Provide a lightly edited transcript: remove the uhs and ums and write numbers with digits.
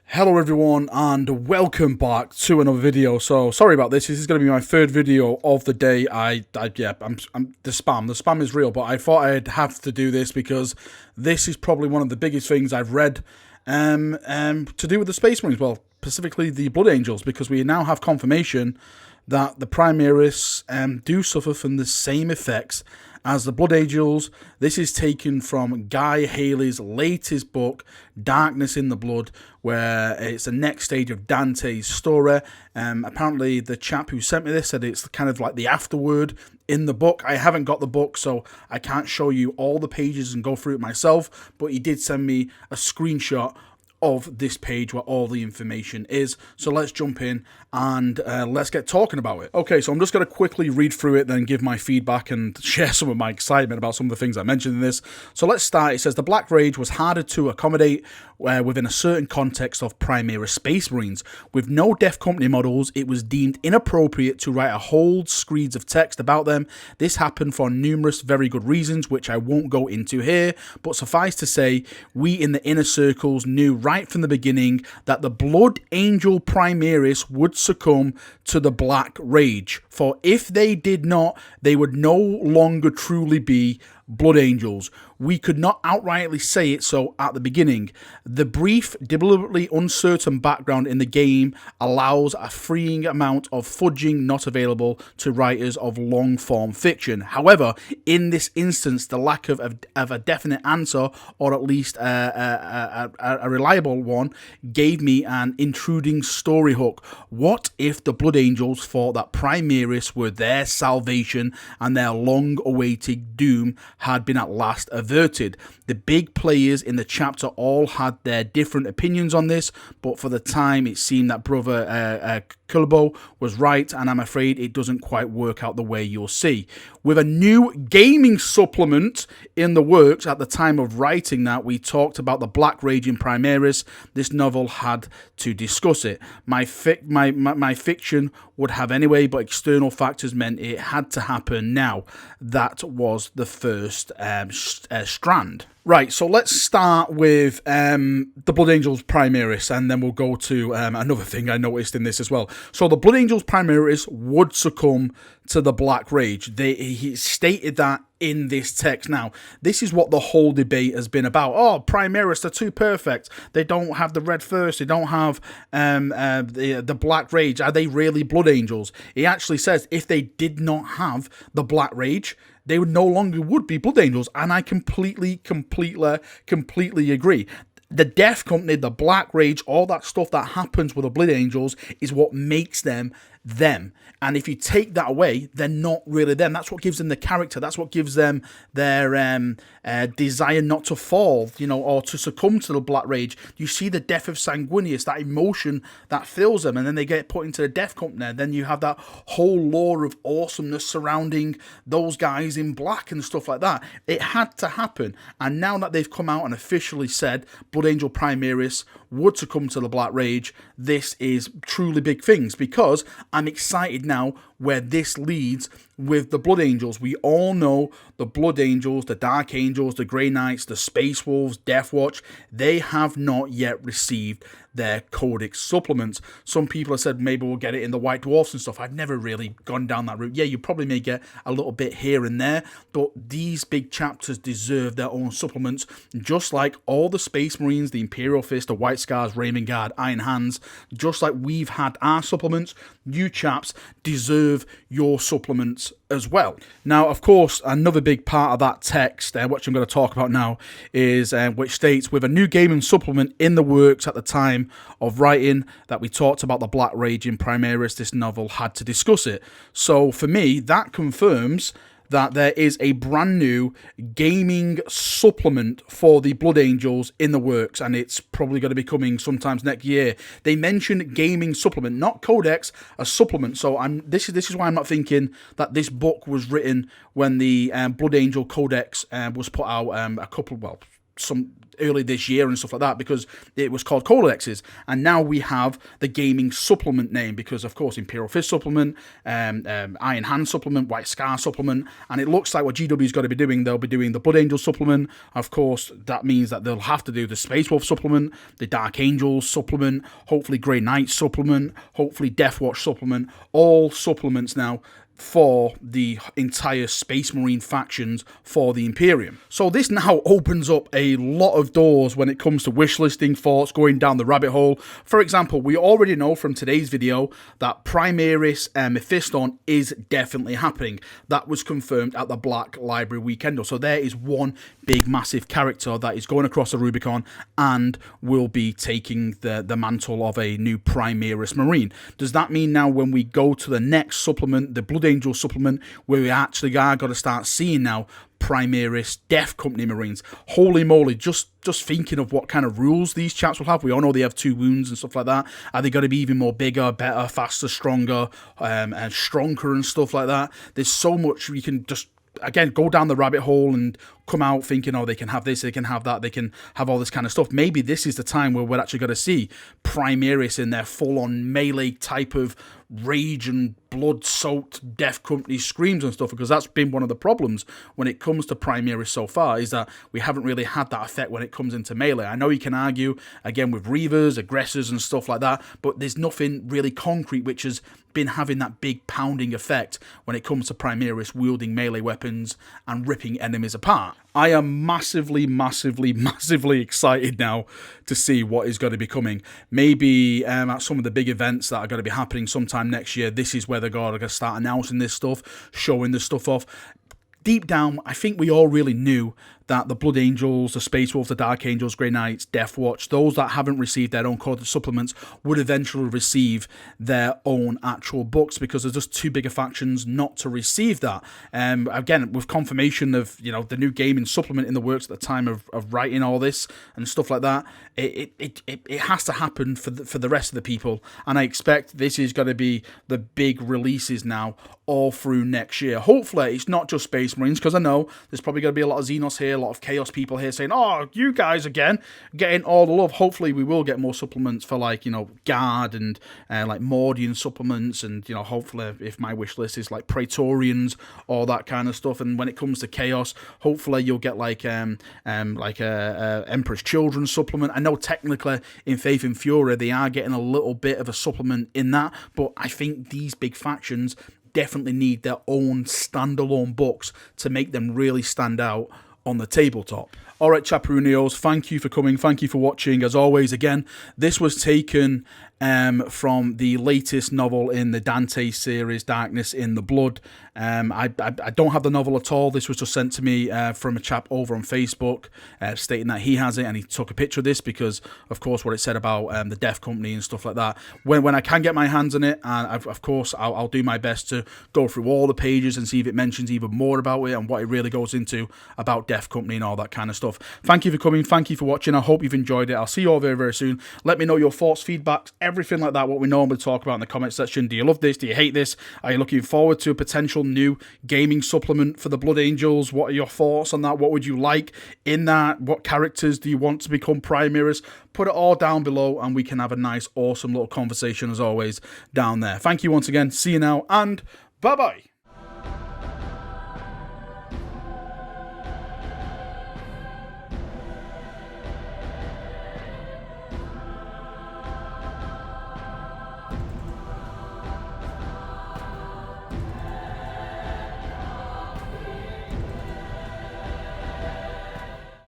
Hello everyone and welcome back to another video. So sorry about this. This is going to be my third video of the day. I'm the spam is real, but I thought I'd have to do this because this is probably one of the biggest things I've read to do with the Space Marines. Well, specifically the Blood Angels, because we now have confirmation that the Primaris do suffer from the same effects as the Blood Angels. This is taken from Guy Haley's latest book, Darkness in the Blood, where it's the next stage of Dante's story. Apparently the chap who sent me this said it's kind of like the afterword in the book. I haven't got the book, so I can't show you all the pages and go through it myself, but he did send me a screenshot of this page where all the information is. So let's jump in and let's get talking about it. Okay, so I'm just going to quickly read through it, then give my feedback and share some of my excitement about some of the things I mentioned in this. So let's start. It says the Black Rage was harder to accommodate within a certain context of Primaris Space Marines. With no Def Company models, it was deemed inappropriate to write a whole screeds of text about them. This happened for numerous very good reasons, which I won't go into here, but suffice to say, we in the inner circles knew right from the beginning that the Blood Angel Primaris would succumb to the Black Rage, for if they did not, they would no longer truly be Blood Angels. We could not outrightly say it so at the beginning. The brief, deliberately uncertain background in the game allows a freeing amount of fudging not available to writers of long-form fiction. However, in this instance, the lack of a definite answer, or at least a reliable one, gave me an intruding story hook. What if the Blood Angels thought that Primaris were their salvation and their long-awaited doom had been at last averted? The big players in the chapter all had their different opinions on this, but for the time it seemed that Brother Kulbo was right, and I'm afraid it doesn't quite work out the way you'll see. With a new gaming supplement in the works at the time of writing that, we talked about the Black Rage in Primaris. This novel had to discuss it. My fiction would have anyway, but external factors meant it had to happen now. That was the first strand. Right, so let's start with the Blood Angels Primaris, and then we'll go to another thing I noticed in this as well. So the Blood Angels Primaris would succumb to the Black Rage. He stated that in this text. Now, this is what the whole debate has been about. Oh, Primaris, they're too perfect. They don't have the red thirst. They don't have the Black Rage. Are they really Blood Angels? He actually says if they did not have the Black Rage, they would no longer would be Blood Angels, and I completely agree. The Def Company, the Black Rage, all that stuff that happens with the Blood Angels is what makes them them. And if you take that away, they're not really them. That's what gives them the character. That's what gives them their desire not to fall, or to succumb to the Black Rage. You see the death of Sanguinius, that emotion that fills them, and then they get put into the Def Company. Then you have that whole lore of awesomeness surrounding those guys in black and stuff like that. It had to happen. And now that they've come out and officially said Blood Angel Primaris would succumb to the Black Rage, this is truly big things, because I'm excited now where this leads with the Blood Angels. We all know the Blood Angels, the Dark Angels, the Grey Knights, the Space Wolves, Death Watch, they have not yet received their Codex supplements. Some people have said maybe we'll get it in the White Dwarfs and stuff. I've never really gone down that route. Yeah, you probably may get a little bit here and there, but these big chapters deserve their own supplements, just like all the Space Marines, the Imperial Fist, the White Scars, Raymond Guard, Iron Hands, just like we've had our supplements, you chaps deserve your supplements as well. Now, of course, another big part of that text, which I'm going to talk about now, is which states, with a new gaming supplement in the works at the time of writing that we talked about the Black Rage in Primaris, this novel had to discuss it. So for me, that confirms that there is a brand new gaming supplement for the Blood Angels in the works, and it's probably going to be coming sometimes next year. They mentioned gaming supplement, not codex, a supplement. So this is why I'm not thinking that this book was written when the Blood Angel Codex was put out early this year and stuff like that, because it was called Codexes, and now we have the gaming supplement name because, of course, Imperial Fist supplement, Iron Hand supplement, White Scar supplement, and it looks like what GW's got to be doing, they'll be doing the Blood Angel supplement. Of course, that means that they'll have to do the Space Wolf supplement, the Dark Angels supplement, hopefully Grey Knight supplement, hopefully Death Watch supplement, all supplements now for the entire Space Marine factions for the Imperium. So this now opens up a lot of doors when it comes to wishlisting thoughts, going down the rabbit hole. For example, we already know from today's video that Primaris Mephiston is definitely happening. That was confirmed at the Black Library Weekender. So there is one big massive character that is going across the Rubicon and will be taking the mantle of a new Primaris Marine. Does that mean now when we go to the next supplement, the Blood Angel supplement, where we actually are going to start seeing now Primaris Death Company Marines? Holy moly, just thinking of what kind of rules these chaps will have. We all know they have 2 wounds and stuff like that. Are they going to be even more bigger, better, faster, stronger, and stronger and stuff like that? There's so much we can just, again, go down the rabbit hole and come out thinking, oh, they can have this, they can have that, they can have all this kind of stuff. Maybe this is the time where we're actually going to see Primaris in their full-on melee type of rage and blood-soaked Death Company screams and stuff, because that's been one of the problems when it comes to Primaris so far, is that we haven't really had that effect when it comes into melee. I know you can argue, again, with Reavers, Aggressors and stuff like that, but there's nothing really concrete which has been having that big pounding effect when it comes to Primaris wielding melee weapons and ripping enemies apart. I am massively excited now to see what is going to be coming. Maybe at some of the big events that are going to be happening sometime next year, this is where they're going to start announcing this stuff, showing this stuff off. Deep down, I think we all really knew that the Blood Angels, the Space Wolves, the Dark Angels, Grey Knights, Death Watch, those that haven't received their own coded supplements would eventually receive their own actual books, because there's just too big a factions not to receive that. Again, with confirmation of, you know, the new gaming supplement in the works at the time of writing all this and stuff like that, it has to happen for the rest of the people, and I expect this is going to be the big releases now all through next year. Hopefully it's not just Space Marines, because I know there's probably going to be a lot of Xenos here, a lot of Chaos people here saying, oh, you guys again getting all the love. Hopefully we will get more supplements for, like, you know, Guard and like Mordian supplements, and, you know, hopefully if my wish list is like Praetorians, all that kind of stuff. And when it comes to Chaos, hopefully you'll get like a Emperor's Children supplement. I know technically in Faith and Fury they are getting a little bit of a supplement in that, but I think these big factions definitely need their own standalone books to make them really stand out on the tabletop. Alright, Chaperonios, thank you for coming, thank you for watching. As always, again, this was taken from the latest novel in the Dante series, Darkness in the Blood. I don't have the novel at all. This was just sent to me from a chap over on Facebook stating that he has it, and he took a picture of this because, of course, what it said about the Death Company and stuff like that. When I can get my hands on it, and of course, I'll do my best to go through all the pages and see if it mentions even more about it and what it really goes into about Death Company and all that kind of stuff. Thank you for coming. Thank you for watching. I hope you've enjoyed it. I'll see you all very, very soon. Let me know your thoughts, feedbacks, everything like that, what we normally talk about in the comment section. Do you love this? Do you hate this? Are you looking forward to a potential new gaming supplement for the Blood Angels? What are your thoughts on that? What would you like in that? What characters do you want to become Primaris? Put it all down below and we can have a nice, awesome little conversation as always down there. Thank you once again. See you now and bye-bye.